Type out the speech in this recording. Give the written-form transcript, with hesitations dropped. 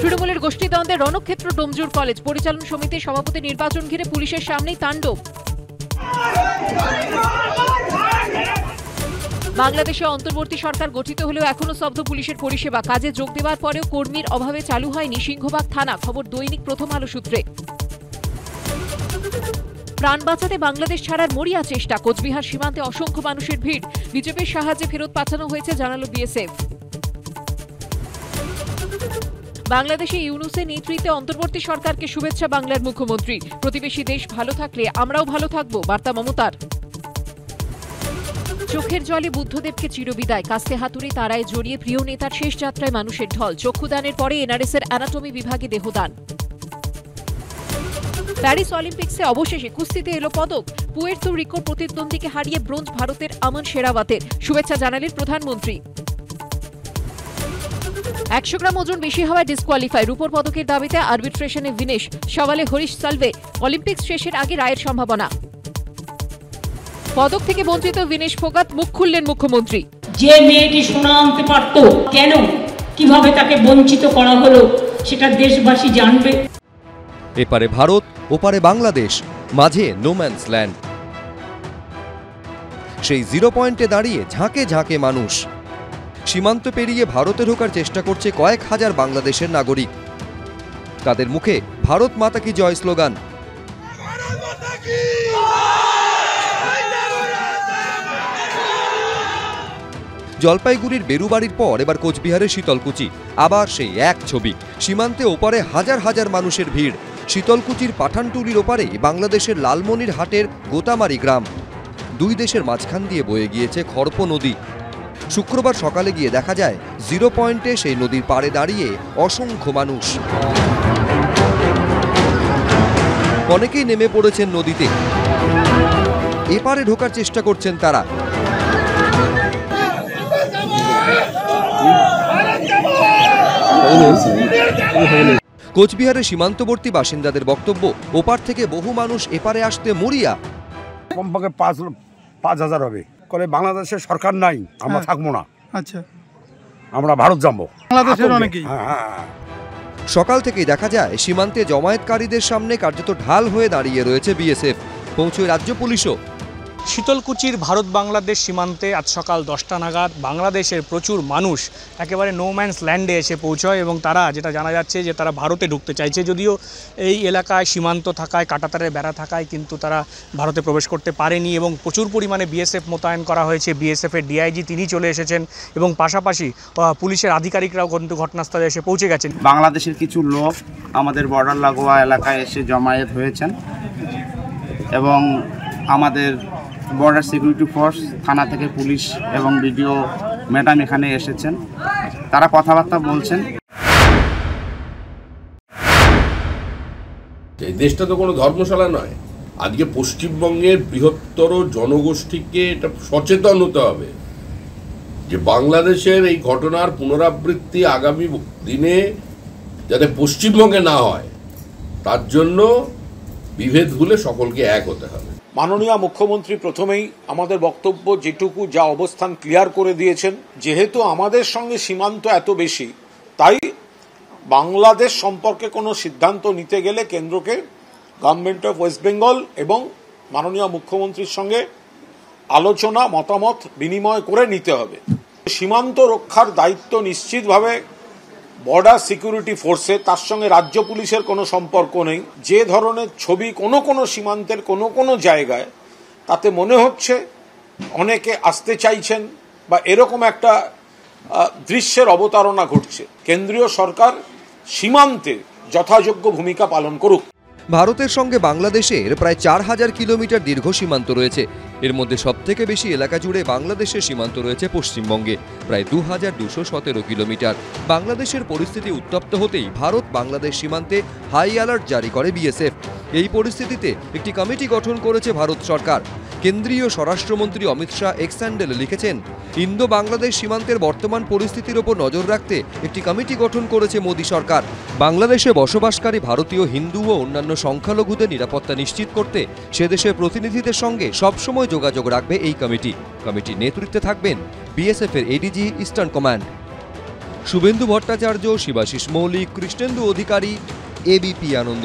তৃণমূলের গোষ্ঠীদ্বন্দ্বে রণক্ষেত্র ডোমজুর কলেজ পরিচালন সমিতির সভাপতি নির্বাচন ঘিরে পুলিশের সামনেই তাণ্ডব। বাংলাদেশে অন্তর্বর্তী সরকার গঠিত হলেও এখনো স্তব্ধ পুলিশের পরিষেবা। কাজে যোগ দেওয়ার পরেও কর্মীর অভাবে চালু হয়নি সিংহবাগ থানা। খবর দৈনিক প্রথম আলো সূত্রে। প্রাণ বাঁচাতে বাংলাদেশ ছাড়ার মরিয়া চেষ্টা। কোচবিহার সীমান্তে অসংখ্য মানুষের ভিড়। বিজেপির সাহায্যে ফেরত পাঠানো হয়েছে জানালো বিএসএফ। বাংলাদেশে ইউনূসের নেতৃত্বে অন্তর্বর্তী সরকারকে শুভেচ্ছা বাংলার মুখ্যমন্ত্রী। প্রতিবেশী দেশ ভালো থাকলে আমরাও ভালো থাকব, বার্তা মমতার। চোখের জলে বুদ্ধদেবকে চিরবিদায়। কাস্তে হাতুড়ি তারায় জড়িয়ে প্রিয় নেতার শেষ যাত্রায় মানুষের ঢল। চক্ষুদানের পরে এনআরএস এর অ্যানাটমি বিভাগে দেহদান। প্যারিস অলিম্পিক্সে অবশেষে কুস্তিতে এলো পদক। পুয়ের্তো রিকোর প্রতিদ্বন্দ্বীকে হারিয়ে ব্রোঞ্জ ভারতের আমন শেরাওয়াতের। শুভেচ্ছা জানালেন প্রধানমন্ত্রী। 100 গ্রাম ওজন বেশি হওয়ায় ডিসকোয়ালিফাই। রূপোর পদকের দাবিতে আর্বিট্রেশনে ভিনেশ। সওয়ালে হরিশ সালভে। অলিম্পিক্স শেষের আগে রায়ের সম্ভাবনা। পদক থেকে বঞ্চিত ভিনেশ ফোগাত। মুখ খুললেন মুখ্যমন্ত্রী। যে মেয়েটি সোনা আনতে পারত, কেন কিভাবে তাকে বঞ্চিত করা হলো সেটা দেশবাসী জানবে। এপারে ভারত, ওপারে বাংলাদেশ, মাঝে নোম্যান্স ল্যান্ড। সেই জিরো পয়েন্টে দাঁড়িয়ে ঝাঁকে ঝাঁকে মানুষ। সীমান্ত পেরিয়ে ভারতে ঢোকার চেষ্টা করছে কয়েক হাজার বাংলাদেশের নাগরিক। তাদের মুখে ভারত মাতা কি জয় স্লোগান। জলপাইগুড়ির বেরুবাড়ির পর এবার কোচবিহারের শীতলকুচি। আবার সেই এক ছবি। সীমান্তে ওপারে হাজার হাজার মানুষের ভিড়। শীতলকুচির পাঠানটুলির ওপারে বাংলাদেশের লালমনির হাটের গোতামারি গ্রাম। দুই দেশের মাঝখান দিয়ে বয়ে গিয়েছে খড়প নদী। শুক্রবার সকালে গিয়ে দেখা যায় জিরো পয়েন্টে সেই নদীর পাড়ে দাঁড়িয়ে অসংখ্য মানুষ। অনেকেই নেমে পড়েছেন নদীতে। এপারে ঢোকার চেষ্টা করছেন তারা। কোচবিহারের সীমান্তবর্তী বাসিন্দাদের বক্তব্য, ওপার থেকে বহু মানুষ এপারে আসতে মরিয়া। কমপক্ষে 5,000 হবে। করে বাংলাদেশের সরকার নাই, আমরা থাকবো না। আচ্ছা, আমরা ভারত যাবো। বাংলাদেশের অনেকেই। সকাল থেকেই দেখা যায় সীমান্তে জমায়েতকারীদের সামনে কার্যত ঢাল হয়ে দাঁড়িয়ে রয়েছে বিএসএফ। পৌঁছয় রাজ্য পুলিশও। শীতলকুচির ভারত বাংলাদেশ সীমান্তে আজ সকাল 10টা নাগাদ বাংলাদেশের প্রচুর মানুষ একেবারে নোম্যান্স ল্যান্ডে এসে পৌঁছয় এবং তারা যেটা জানা যাচ্ছে যে তারা ভারতে ঢুকতে চাইছে। যদিও এই এলাকায় সীমান্ত থাকায়, কাঁটাতারের বেড়া থাকায় কিন্তু তারা ভারতে প্রবেশ করতে পারেনি এবং প্রচুর পরিমাণে বিএসএফ মোতায়েন করা হয়েছে। বিএসএফের ডিআইজি তিনি চলে এসেছেন এবং পাশাপাশি পুলিশের আধিকারিকরাও কিন্তু ঘটনাস্থলে এসে পৌঁছে গেছেন। বাংলাদেশের কিছু লোক আমাদের বর্ডার লাগোয়া এলাকায় এসে জমায়েত হয়েছেন এবং আমাদের বর্ডার সিকিউরিটি ফোর্স, থানা থেকে পুলিশ এবং বিডিও ম্যাডাম এখানে এসেছেন। তারা কথাবার্তা বলছেন। এই দেশটা তো কোনো ধর্মশালা নয়। আজকে পশ্চিমবঙ্গের বৃহত্তর জনগোষ্ঠীকে এটা সচেতন হতে হবে যে বাংলাদেশের এই ঘটনার পুনরাবৃত্তি আগামী দিনে যাতে পশ্চিমবঙ্গে না হয়, তার জন্য বিভেদ ভুলে সকলকে এক হতে হবে। মাননীয় মুখ্যমন্ত্রী প্রথমেই আমাদের বক্তব্য যেটুকু যা অবস্থান ক্লিয়ার করে দিয়েছেন। যেহেতু আমাদের সঙ্গে সীমান্ত এত বেশি, তাই বাংলাদেশ সম্পর্কে কোনো সিদ্ধান্ত নিতে গেলে কেন্দ্রকে, গভর্নমেন্ট অফ ওয়েস্ট বেঙ্গল এবং মাননীয় মুখ্যমন্ত্রীর সঙ্গে আলোচনা, মতামত বিনিময় করে নিতে হবে। সীমান্ত রক্ষার দায়িত্ব নিশ্চিতভাবে বর্ডার সিকিউরিটি ফোর্সে, তার সঙ্গে রাজ্য পুলিশের কোনো সম্পর্ক নেই। যে ধরনের ছবি কোনো সীমান্তের কোনো জায়গায়, তাতে মনে হচ্ছে অনেকে আসতে চাইছেন বা এরকম একটা দৃশ্যের অবতারণা ঘটছে। কেন্দ্রীয় সরকার সীমান্তে যথাযোগ্য ভূমিকা পালন করুক। ভারতের সঙ্গে বাংলাদেশের প্রায় 4000 কিলোমিটার দীর্ঘ সীমান্ত রয়েছে। এর মধ্যে সবথেকে বেশি এলাকা জুড়ে বাংলাদেশের সীমান্ত রয়েছে পশ্চিমবঙ্গে, প্রায় 2217 কিলোমিটার। বাংলাদেশের পরিস্থিতি উত্তপ্ত হতেই ভারত বাংলাদেশ সীমান্তে হাই অ্যালার্ট জারি করে বিএসএফ। এই পরিস্থিতিতে একটি কমিটি গঠন করেছে ভারত সরকার। কেন্দ্রীয় স্বরাষ্ট্রমন্ত্রী অমিত শাহ এক্স হ্যান্ডেলে লিখেছেন, ইন্দো বাংলাদেশ সীমান্তের বর্তমান পরিস্থিতির ওপর নজর রাখতে একটি কমিটি গঠন করেছে মোদী সরকার। বাংলাদেশে বসবাসকারী ভারতীয় হিন্দু ও অন্যান্য সংখ্যালঘুদের নিরাপত্তা নিশ্চিত করতে সে দেশের প্রতিনিধিদের সঙ্গে সবসময় যোগাযোগ রাখবে এই কমিটি। কমিটির নেতৃত্বে থাকবেন বিএসএফ এর ADG eastern command. Suvendu Bhattacharya, Shibashis মৌলিক, কৃষ্ণেন্দু অধিকারী, এবিপি আনন্দ।